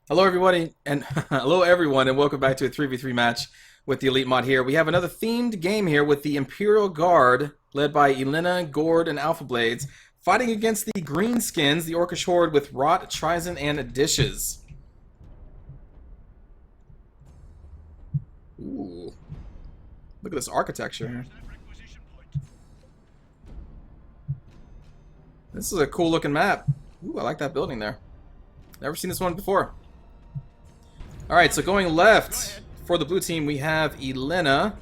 Hello everybody, and hello everyone, and welcome back to a 3v3 match with the Elite Mod here. We have another themed game here with the Imperial Guard, led by Elena, Gord, and Alphablades, fighting against the Greenskins, the Orkish Horde, with Rotte, Trizzen, and Dishes. Ooh. Look at this architecture. This is a cool looking map. Ooh, I like that building there. Never seen this one before. Alright, so going left for the blue team, we have Elena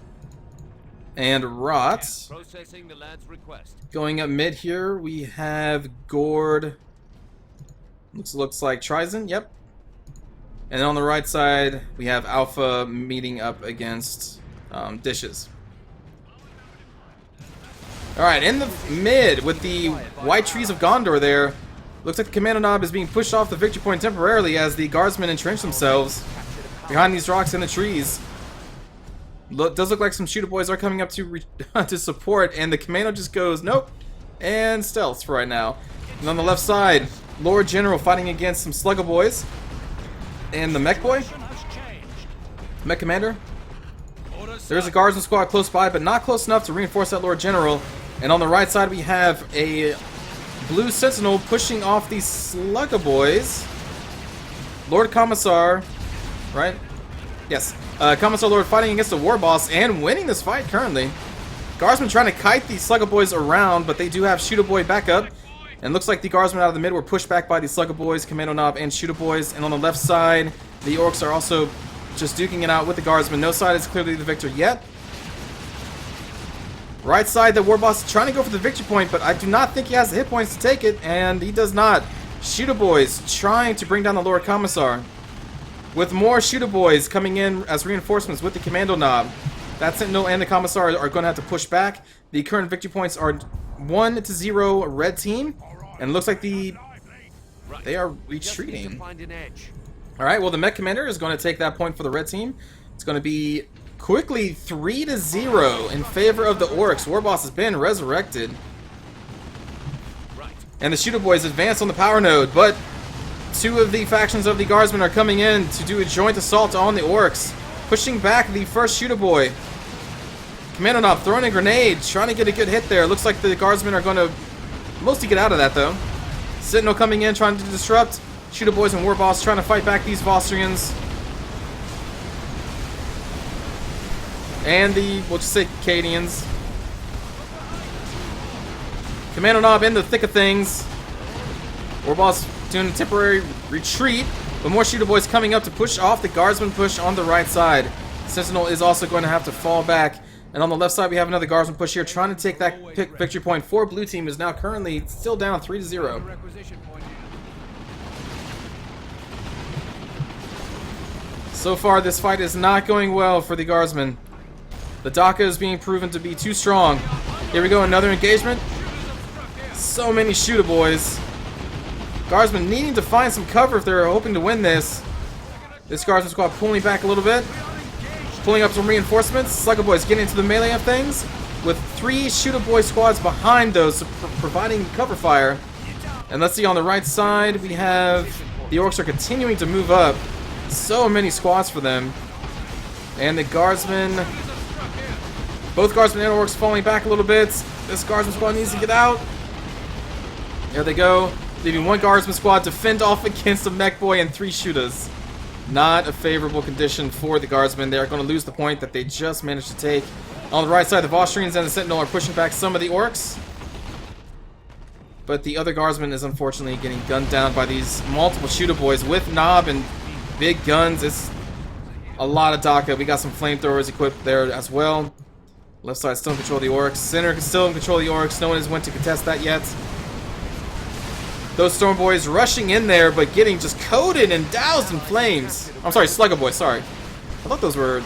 and Rotte. Going up mid here, we have Gord. Looks like Trizzen, yep. And on the right side, we have Alpha meeting up against Dishes. Alright, in the mid with the White Trees of Gondor there. Looks like the Commando Knob is being pushed off the victory point temporarily as the Guardsmen entrench themselves behind these rocks and the trees. Does look like some shooter boys are coming up to to support, and the Commando just goes, nope, and stealths for right now. And on the left side, Lord General fighting against some Slugger boys. And the Mech Boy? Mech Commander? There's a Guardsman squad close by, but not close enough to reinforce that Lord General. And on the right side, we have a Blue Sentinel pushing off these Slugger boys. Lord Commissar, right? Yes. Commissar Lord fighting against the War Boss and winning this fight currently. Guardsmen trying to kite these Slugger boys around, but they do have Shooter Boy backup. And looks like the Guardsmen out of the mid were pushed back by the Slugger boys, Commando Knob, and Shooter boys. And on the left side, the Orks are also just duking it out with the Guardsmen. No side is clearly the victor yet. Right side, the War Boss is trying to go for the victory point, but I do not think he has the hit points to take it, and he does not. Shooter boys trying to bring down the Lord Commissar. With more Shooter boys coming in as reinforcements with the Commando Knob. That Sentinel and the Commissar are going to have to push back. The current victory points are 1-0 red team, and it looks like they are retreating. Alright, well the Mech Commander is going to take that point for the red team. It's going to be quickly 3-0 in favor of the Orks. War Boss has been resurrected. And the Shooter Boys advance on the power node, but two of the factions of the Guardsmen are coming in to do a joint assault on the Orks, pushing back the first Shooter Boy. Commando Knob throwing a grenade, trying to get a good hit there. Looks like the Guardsmen are going to mostly get out of that though. Sentinel coming in, trying to disrupt. Shooter Boys and War Boss trying to fight back these Vostrians. And the, we'll just say, Cadians. Commando Knob in the thick of things. War Boss doing a temporary retreat, but more Shooter Boys coming up to push off the Guardsman push on the right side. Sentinel is also going to have to fall back. And on the left side, we have another Guardsman push here, trying to take that victory point for Blue Team, is now currently still down 3-0. So far, this fight is not going well for the Guardsmen. The Daka is being proven to be too strong. Here we go, another engagement. So many Shooter boys. Guardsmen needing to find some cover if they're hoping to win this. This Guardsman squad pulling back a little bit. Pulling up some reinforcements. Slugger boys getting into the melee of things. With 3 Shooter boy squads behind those, providing cover fire. And let's see, on the right side, we have the Orks are continuing to move up. So many squads for them. And the Guardsmen, both Guardsmen and Orks falling back a little bit. This Guardsman squad needs to get out. There they go. Leaving one Guardsman squad to fend off against a Mech Boy and 3 shooters. Not a favorable condition for the Guardsmen. They are going to lose the point that they just managed to take. On the right side, the Vostrians and the Sentinel are pushing back some of the Orks. But the other Guardsman is unfortunately getting gunned down by these multiple Shooter boys with Knob and big guns. It's a lot of Daka. We got some flamethrowers equipped there as well. Left side still in control of the Orks. Center still in control of the Orks. No one has went to contest that yet. Those Storm Boys rushing in there, but getting just coated and doused in flames. I'm sorry, Slugger Boys, sorry. I thought those were...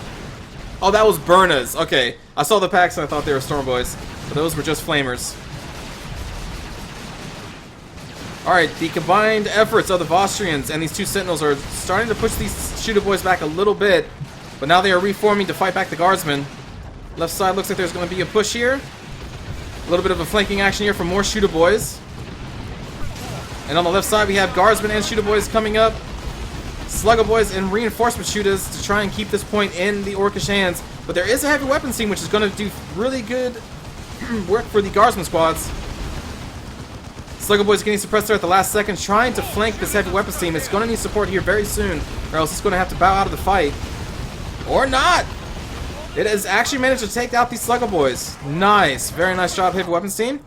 Oh, that was Burnas. Okay. I saw the packs and I thought they were Storm Boys. But those were just Flamers. Alright, the combined efforts of the Vostrians and these 2 Sentinels are starting to push these Shooter Boys back a little bit. But now they are reforming to fight back the Guardsmen. Left side looks like there's going to be a push here. A little bit of a flanking action here for more Shooter Boys. And on the left side, we have Guardsmen and Shooter Boys coming up. Slugger Boys and reinforcement shooters to try and keep this point in the Orkish hands. But there is a heavy weapons team which is going to do really good work for the Guardsman squads. Slugger Boys getting suppressed there at the last second, trying to flank this heavy weapons team. It's going to need support here very soon, or else it's going to have to bow out of the fight. Or not! It has actually managed to take out these Slugger Boys. Nice. Very nice job, heavy weapons team.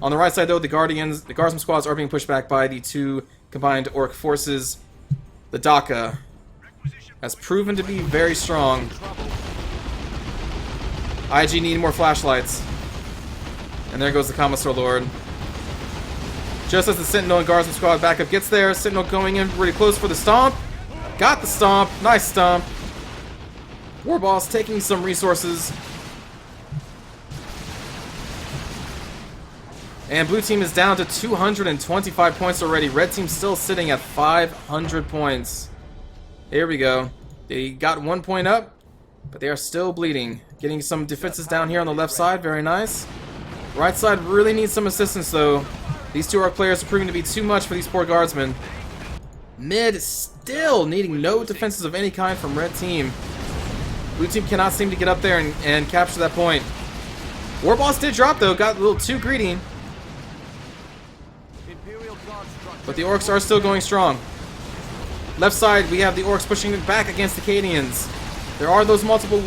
On the right side, though, the Guardsman squads are being pushed back by the two combined Orc forces. The Daka has proven to be very strong. IG need more flashlights. And there goes the Commissar Lord. Just as the Sentinel and Guardsman squad backup gets there, Sentinel going in really close for the stomp. Got the stomp. Nice stomp. Warboss taking some resources. And blue team is down to 225 points already. Red team still sitting at 500 points. Here we go. They got 1 point up, but they are still bleeding. Getting some defenses down here on the left side. Very nice. Right side really needs some assistance, though. These two Orc players are proving to be too much for these poor guardsmen. Mid still needing no defenses of any kind from red team. Blue team cannot seem to get up there and capture that point. Warboss did drop, though. Got a little too greedy. But the Orcs are still going strong. Left side, we have the Orcs pushing back against the Cadians. There are those multiple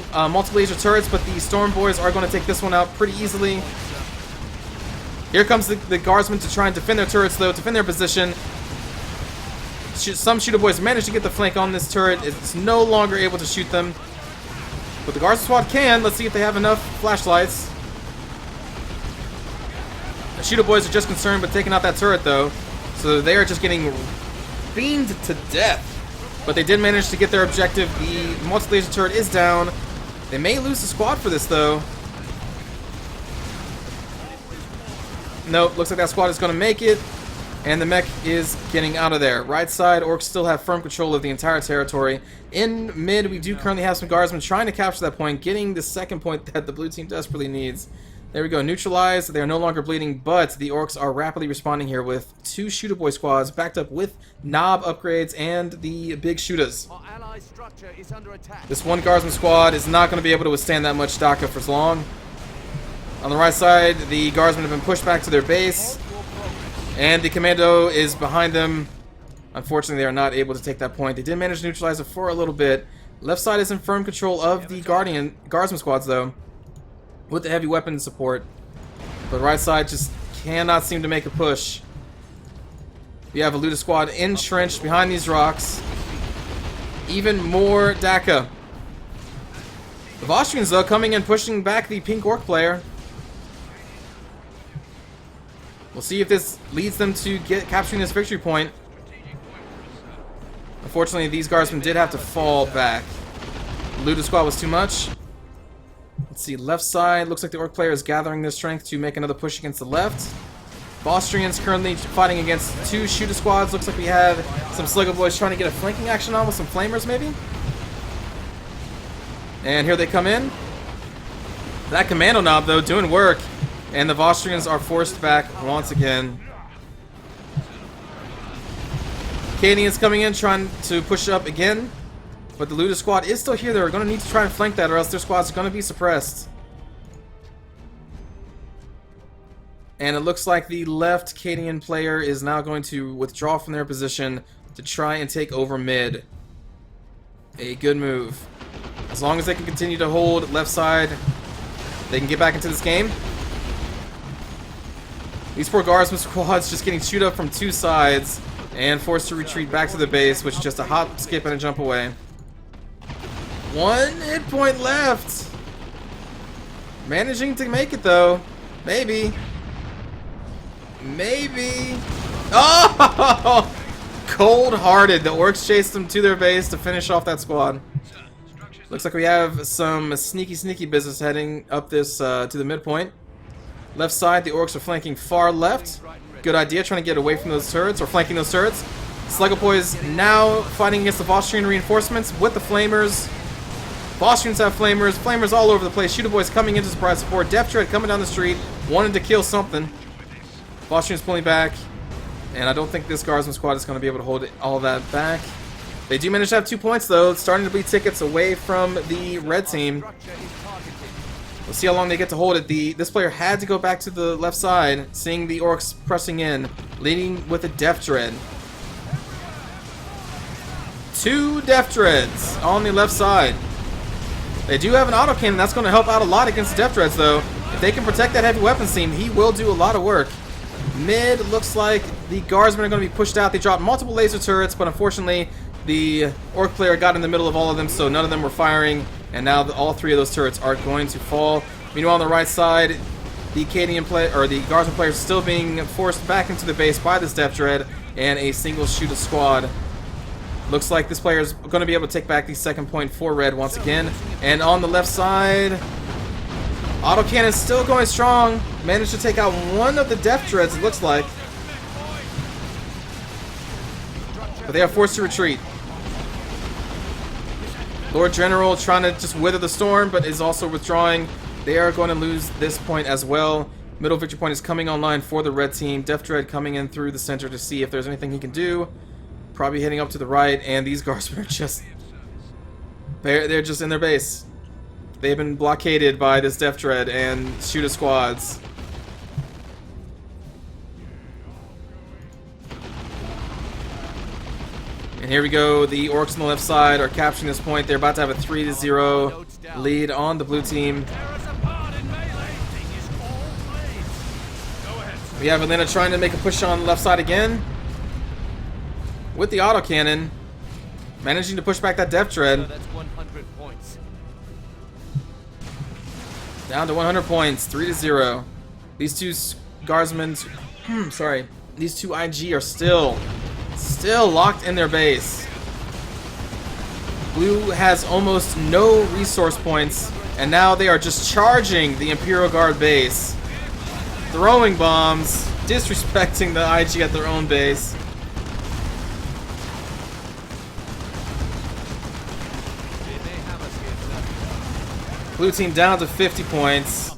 laser turrets, but the Storm Boys are going to take this one out pretty easily. Here comes the Guardsmen to try and defend their turrets, though, defend their position. Some Shooter Boys manage to get the flank on this turret. It's no longer able to shoot them. But the Guardsman squad can. Let's see if they have enough flashlights. The Shooter Boys are just concerned with taking out that turret, though. So they are just getting beamed to death. But they did manage to get their objective. The multi-laser turret is down. They may lose the squad for this, though. Nope, looks like that squad is going to make it. And the mech is getting out of there. Right side, Orcs still have firm control of the entire territory. In mid, we do currently have some Guardsmen trying to capture that point, getting the second point that the blue team desperately needs. There we go, neutralized. They are no longer bleeding, but the Orcs are rapidly responding here with two Shooter Boy squads backed up with knob upgrades and the big shooters. This one Guardsman squad is not going to be able to withstand that much Daka for long. On the right side, the Guardsmen have been pushed back to their base, and the Commando is behind them. Unfortunately, they are not able to take that point. They did manage to neutralize it for a little bit. Left side is in firm control of the Guardsman squads, though, with the heavy weapon support. But right side just cannot seem to make a push. We have a Luda squad entrenched behind these rocks. Even more Daka. The Vostrians, though, coming in, pushing back the pink Orc player. We'll see if this leads them to capturing this victory point. Unfortunately, these Guardsmen did have to fall back. The Luda squad was too much. Let's see, left side. Looks like the Orc player is gathering their strength to make another push against the left. Vostrians currently fighting against two Shooter squads. Looks like we have some Slugger Boys trying to get a flanking action on with some Flamers, maybe. And here they come in. That Commando knob, though, doing work. And the Vostrians are forced back once again. Cadians coming in, trying to push up again. But the Luda squad is still here. They're going to need to try and flank that, or else their squad's going to be suppressed. And it looks like the left Cadian player is now going to withdraw from their position to try and take over mid. A good move. As long as they can continue to hold left side, they can get back into this game. These poor Guardsman squads just getting chewed up from two sides and forced to retreat back to the base, which is just a hop, skip, and a jump away. 1 hit point left. Managing to make it, though. Maybe. Maybe. Oh! Cold-hearted. The Orcs chased them to their base to finish off that squad. Looks like we have some sneaky business heading up this to the midpoint. Left side, the Orcs are flanking far left. Good idea, trying to get away from those turrets, or flanking those turrets. Slugger Boys now fighting against the Vostrian reinforcements with the Flamers. Vostrians have Flamers. Flamers all over the place. Shooter Boys coming into surprise support. Death Tread coming down the street, wanting to kill something. Vostrians pulling back. And I don't think this Guardsman squad is going to be able to hold all of that back. They do manage to have 2 points, though. It's starting to bleed tickets away from the red team. We'll see how long they get to hold it. This player had to go back to the left side, seeing the Orks pressing in, leading with a Death Dread. 2 Death Dreads on the left side. They do have an autocannon. That's going to help out a lot against the Death Dreads, though. If they can protect that heavy weapons team, he will do a lot of work. Mid looks like the guardsmen are going to be pushed out. They dropped multiple laser turrets, but unfortunately, the Orc player got in the middle of all of them, so none of them were firing. And now all 3 of those turrets are going to fall. Meanwhile, on the right side, the the Guardsman players still being forced back into the base by this Death Dread and a single shooter squad. Looks like this player is going to be able to take back the second point for red once again. And on the left side, autocannon still going strong. Managed to take out one of the Death Dreads, it looks like. But they are forced to retreat. Lord General trying to just wither the storm, but is also withdrawing. They are going to lose this point as well. Middle victory point is coming online for the red team. Death Dread coming in through the center to see if there's anything he can do. Probably heading up to the right, and these guardsmen are just... They're just in their base. They've been blockaded by this Death Dread and shooter squads. And here we go, the Orcs on the left side are capturing this point. They're about to have a 3-0 lead on the blue team. We have Atlanta trying to make a push on the left side again. With the autocannon. Managing to push back that Death Dread. Down to 100 points, 3-0. These 2 guardsmen, sorry, these 2 IG are still locked in their base. Blue has almost no resource points, and now they are just charging the Imperial Guard base. Throwing bombs, disrespecting the IG at their own base. Blue team down to 50 points.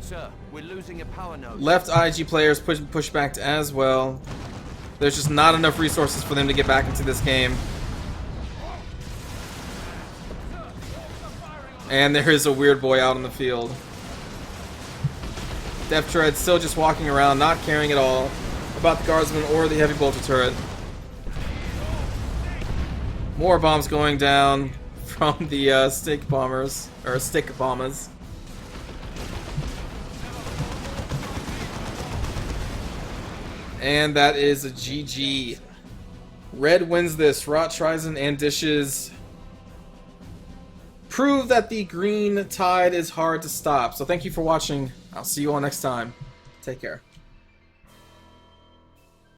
Sir, we're losing a power node. Left IG players push back as well. There's just not enough resources for them to get back into this game. And there is a weird boy out on the field. Death Dread still just walking around, not caring at all about the guardsman or the heavy bolter turret. More bombs going down from the stick bombers. And that is a GG. Red wins this. Rotte, Trizzen, and Dishes prove that the green tide is hard to stop. So thank you for watching. I'll see you all next time. Take care.